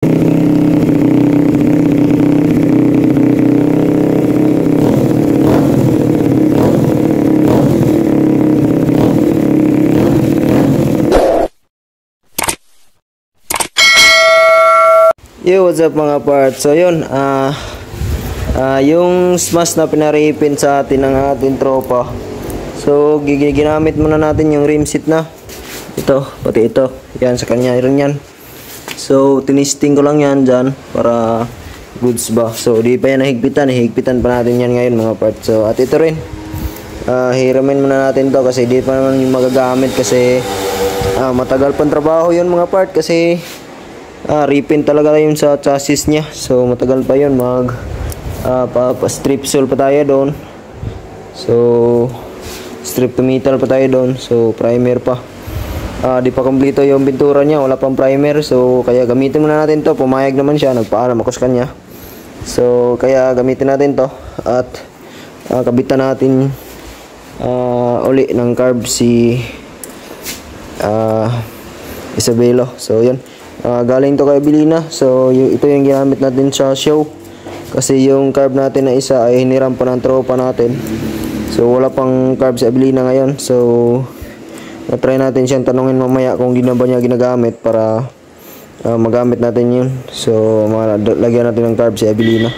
Yo, what's up mga parts? So yun, yung smash na pinaripin sa atin ng ating tropa. So ginamit muna natin yung rim seat na ito, pati ito, yan sa kanya rin yan. So tinisting ko lang yan dyan para goods ba. So di pa yan hihigpitan pa natin yan ngayon mga parts. So at ito rin, hiramin muna natin to kasi di pa naman yung magagamit kasi matagal pang trabaho yun mga part kasi ripin talaga yun sa chassis niya. So matagal pa yun, strip seal pa tayo doon. So strip to metal pa tayo doon. So primer pa, di pa kompleto yung pintura niya, wala pang primer. So kaya gamitin muna natin to. Pumayag naman siya, nagpaalam ako sa kanya. So kaya gamitin natin to at kabitan natin uli ng carb si Isabelo. So yun, galing to kay Abilina. So ito yung ginamit natin sa show kasi yung carb natin na isa ay hiniram pa ng tropa natin. So wala pang carb sa Abilina ngayon. So try natin siyang tanungin mamaya kung di na ba niya ginagamit para magamit natin yun. So lagyan natin ng carb sa Abilina.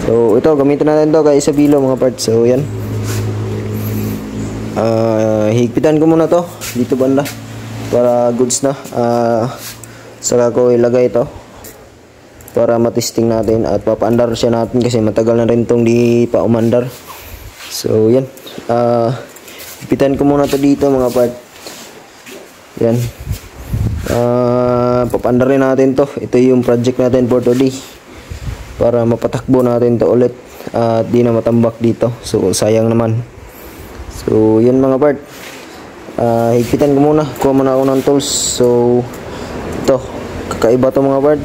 So ito gamitin natin to kay Isabelo mga parts. So yan, higpitan ko muna to dito banda para goods na. Saka ko ilagay ito para matesting natin at papaandar siya natin kasi matagal na rin itong di pa umandar. So yan, ipitan ko muna to dito mga part. Yan, papaandarin natin to. Ito yung project natin for today para mapatakbo natin to ulit at di na matambak dito. So sayang naman. So yan mga part, higpitan ko muna. Kuha muna ako ng tools. So ito, kakaiba to mga bird.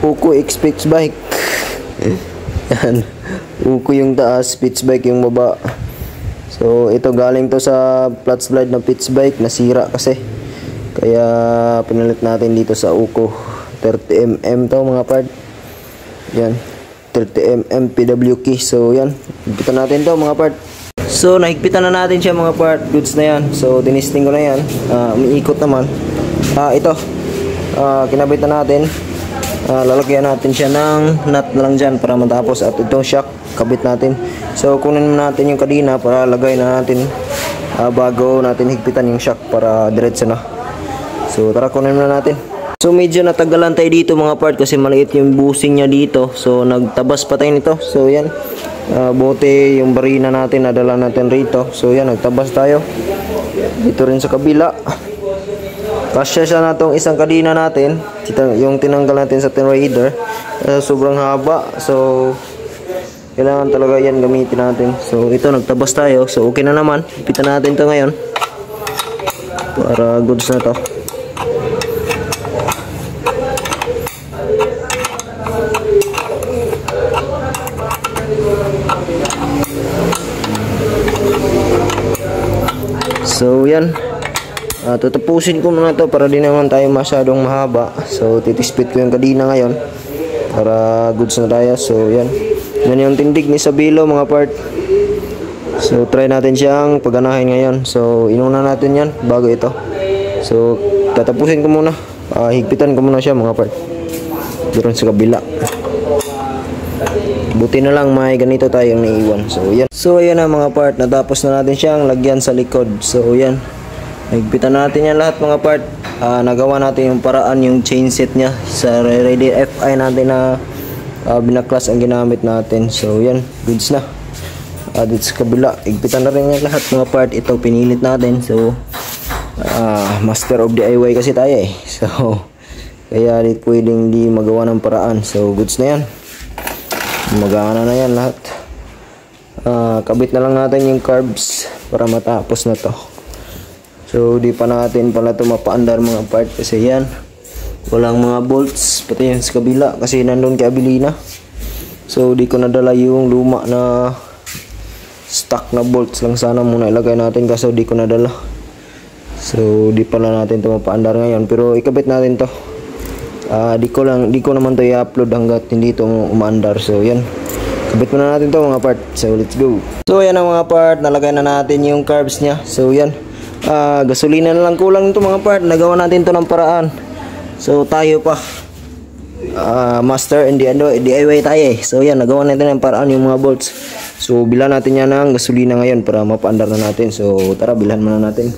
Uko X pitch bike. Yan, Uko yung taas, pitch bike yung baba. So ito galing to sa flat slide na pitch bike, nasira kasi kaya pinalit natin dito sa Uko. 30mm to mga bird. Yan, 30mm PWK. So yan, higpitan natin to mga bird. So nahigpitan na natin siya mga part, goods na yan. So tinisting ko na yan, umiikot naman. Ito, kinabit na natin. Lalagyan natin siya ng nut na lang dyan para matapos. At itong shock, kabit natin. So kunin natin yung kadina para lagay na natin bago natin higpitan yung shock para diretso na. So tara, kunin na natin. So medyo natagalan tayo dito mga part kasi maliit yung busing niya dito. So nagtabas pa tayo nito. So yan, buti yung barina natin nadala natin rito. So yan, nagtabas tayo dito rin sa kabila. Kasya siya na tong isang kadina natin, yung tinanggal natin sa Raider. Sobrang haba, so kailangan talaga yan gamitin natin. So ito, nagtabas tayo. So okay na naman, ipitan natin to ngayon para goods na to. So yan, tutupusin ko muna to para di naman tayo masyadong mahaba. So titispit ko yung kadina ngayon para goods na tayo. So yan, yan yung tindig ni Isabelo mga part. So try natin siyang paganahin ngayon. So inuna natin yan bago ito. So tatapusin ko muna, higpitan ko muna siya mga part doon sa kabila. Buti na lang may ganito tayong naiwan. So yan. So ayan na mga part, natapos na natin siyang lagyan sa likod. So yan, higpitan natin yan lahat mga part. Nagawa natin yung paraan, yung chain set nya sa Raider FI natin na binaklas ang ginamit natin. So yan, goods na. Dito sa kabila, higpitan na rin yan lahat mga part. Ito pinilit natin. So master of DIY kasi tayo eh. So kaya di pwedeng di magawa ng paraan. So goods na yan, magana na yan lahat. Kabit na lang natin yung carbs para matapos na to. So di pa natin pala ito mapaandar mga part kasi yan, walang mga bolts pati yan sa kabila kasi nandun kay Abilina. So di ko nadala yung luma na stock na bolts lang, sana muna ilagay natin kaso di ko nadala. So di pala natin to mapaandar ngayon, pero ikabit natin to. Di ko naman to i-upload hanggat hindi to umaandar. So yan, kabit muna natin to mga part. So let's go. So yan ang mga part, nalagay na natin yung carbs nya. So yan, gasolina na lang kulang nito mga part. Nagawa natin to ng paraan. So tayo pa master and DIY tayo eh. So yan, nagawa natin ng paraan yung mga bolts. So bilan natin yan ng gasolina ngayon para mapaandar na natin. So tara, bilhan muna natin.